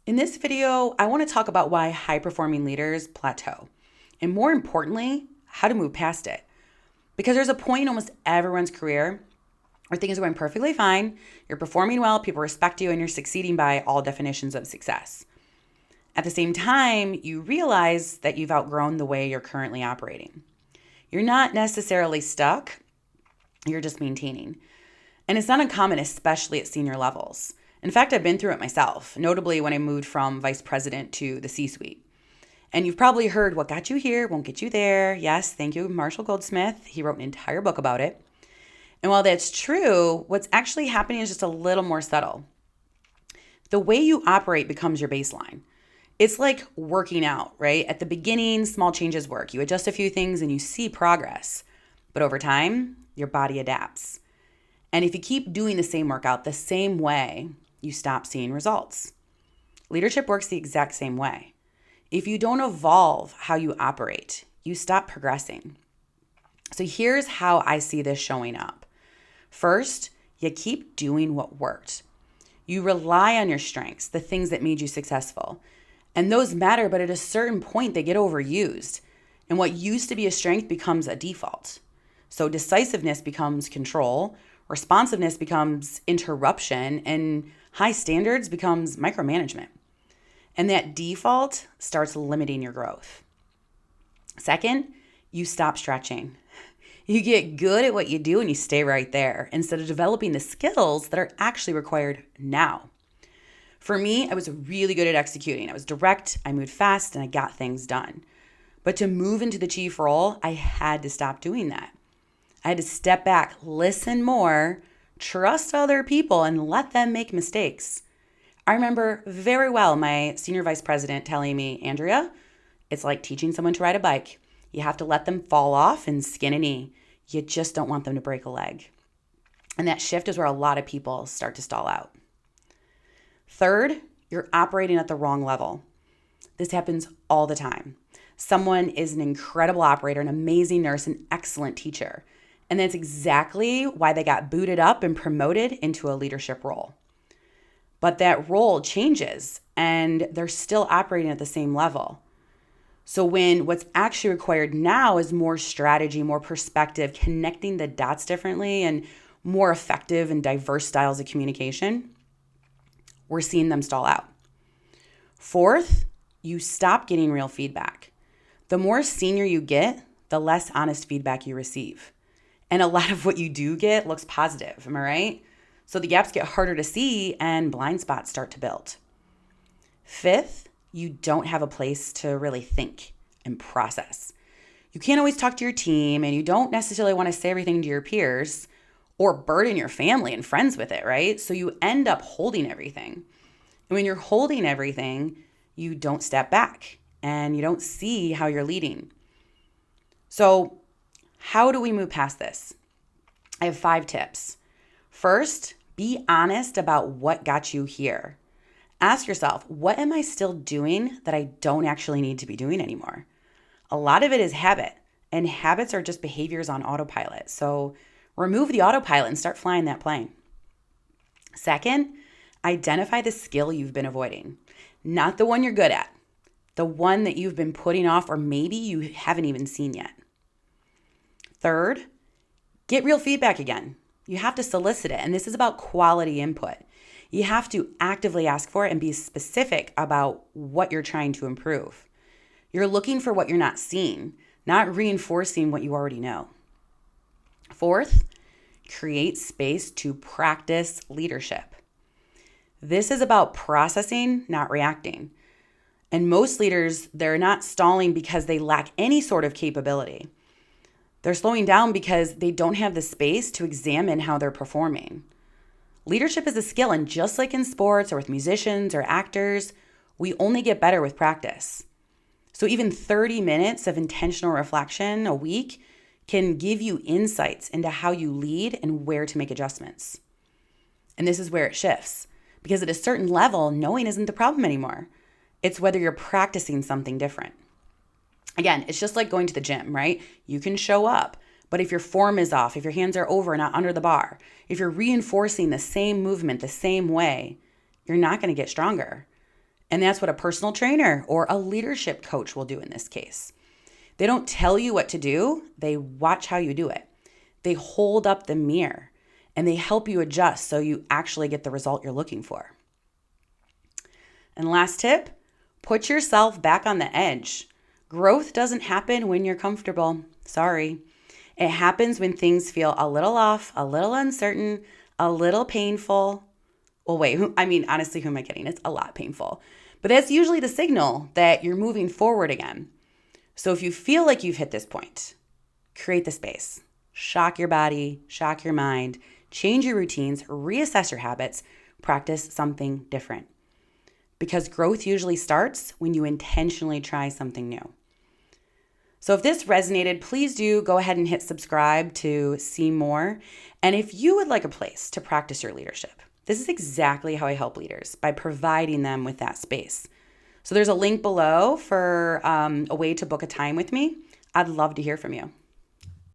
In this video, I want to talk about why high-performing leaders plateau, and more importantly, how to move past it. Because there's a point in almost everyone's career where things are going perfectly fine, you're performing well, people respect you, and you're succeeding by all definitions of success. At the same time, you realize that you've outgrown the way you're currently operating. You're not necessarily stuck, you're just maintaining. And it's not uncommon, especially at senior levels. In fact, I've been through it myself, notably when I moved from vice president to the C-suite. And you've probably heard what got you here won't get you there. Yes, thank you, Marshall Goldsmith. He wrote an entire book about it. And while that's true, what's actually happening is just a little more subtle. The way you operate becomes your baseline. It's like working out, right? At the beginning, small changes work. You adjust a few things and you see progress. But over time, your body adapts. And if you keep doing the same workout the same way, you stop seeing results. Leadership works the exact same way. If you don't evolve how you operate, you stop progressing. So here's how I see this showing up. First, you keep doing what worked. You rely on your strengths, the things that made you successful. And those matter, but at a certain point, they get overused. And what used to be a strength becomes a default. So decisiveness becomes control, responsiveness becomes interruption, and high standards becomes micromanagement. And that default starts limiting your growth. Second, you stop stretching. You get good at what you do and you stay right there instead of developing the skills that are actually required now. For me, I was really good at executing. I was direct, I moved fast, and I got things done. But to move into the chief role, I had to stop doing that. I had to step back, listen more, trust other people, and let them make mistakes. I remember very well my senior vice president telling me, Andrea, it's like teaching someone to ride a bike. You have to let them fall off and skin a knee. You just don't want them to break a leg. And that shift is where a lot of people start to stall out. Third, you're operating at the wrong level. This happens all the time. Someone is an incredible operator, an amazing nurse, an excellent teacher. And that's exactly why they got booted up and promoted into a leadership role. But that role changes and they're still operating at the same level. So when what's actually required now is more strategy, more perspective, connecting the dots differently, and more effective and diverse styles of communication, we're seeing them stall out. Fourth, you stop getting real feedback. The more senior you get, the less honest feedback you receive. And a lot of what you do get looks positive, am I right? So the gaps get harder to see and blind spots start to build. Fifth, you don't have a place to really think and process. You can't always talk to your team and you don't necessarily want to say everything to your peers or burden your family and friends with it, right? So you end up holding everything. And when you're holding everything, you don't step back and you don't see how you're leading. So how do we move past this? I have 5 tips. First, be honest about what got you here. Ask yourself, what am I still doing that I don't actually need to be doing anymore? A lot of it is habit, and habits are just behaviors on autopilot. So remove the autopilot and start flying that plane. Second, identify the skill you've been avoiding, not the one you're good at, the one that you've been putting off or maybe you haven't even seen yet. Third, get real feedback again. You have to solicit it, and this is about quality input. You have to actively ask for it and be specific about what you're trying to improve. You're looking for what you're not seeing, not reinforcing what you already know. Fourth, create space to practice leadership. This is about processing, not reacting. And most leaders, they're not stalling because they lack any sort of capability. They're slowing down because they don't have the space to examine how they're performing. Leadership is a skill, and just like in sports or with musicians or actors, we only get better with practice. So even 30 minutes of intentional reflection a week can give you insights into how you lead and where to make adjustments. And this is where it shifts, because at a certain level, knowing isn't the problem anymore. It's whether you're practicing something different. Again, it's just like going to the gym, right? You can show up, but if your form is off, if your hands are over and not under the bar, if you're reinforcing the same movement the same way, you're not going to get stronger. And that's what a personal trainer or a leadership coach will do in this case. They don't tell you what to do, they watch how you do it. They hold up the mirror and they help you adjust so you actually get the result you're looking for. And last tip, put yourself back on the edge. Growth doesn't happen when you're comfortable. Sorry. It happens when things feel a little off, a little uncertain, a little painful. Well, wait, honestly, who am I kidding? It's a lot painful. But that's usually the signal that you're moving forward again. So if you feel like you've hit this point, create the space. Shock your body, shock your mind, change your routines, reassess your habits, practice something different. Because growth usually starts when you intentionally try something new. So if this resonated, please do go ahead and hit subscribe to see more. And if you would like a place to practice your leadership, this is exactly how I help leaders, by providing them with that space. So there's a link below for a way to book a time with me. I'd love to hear from you.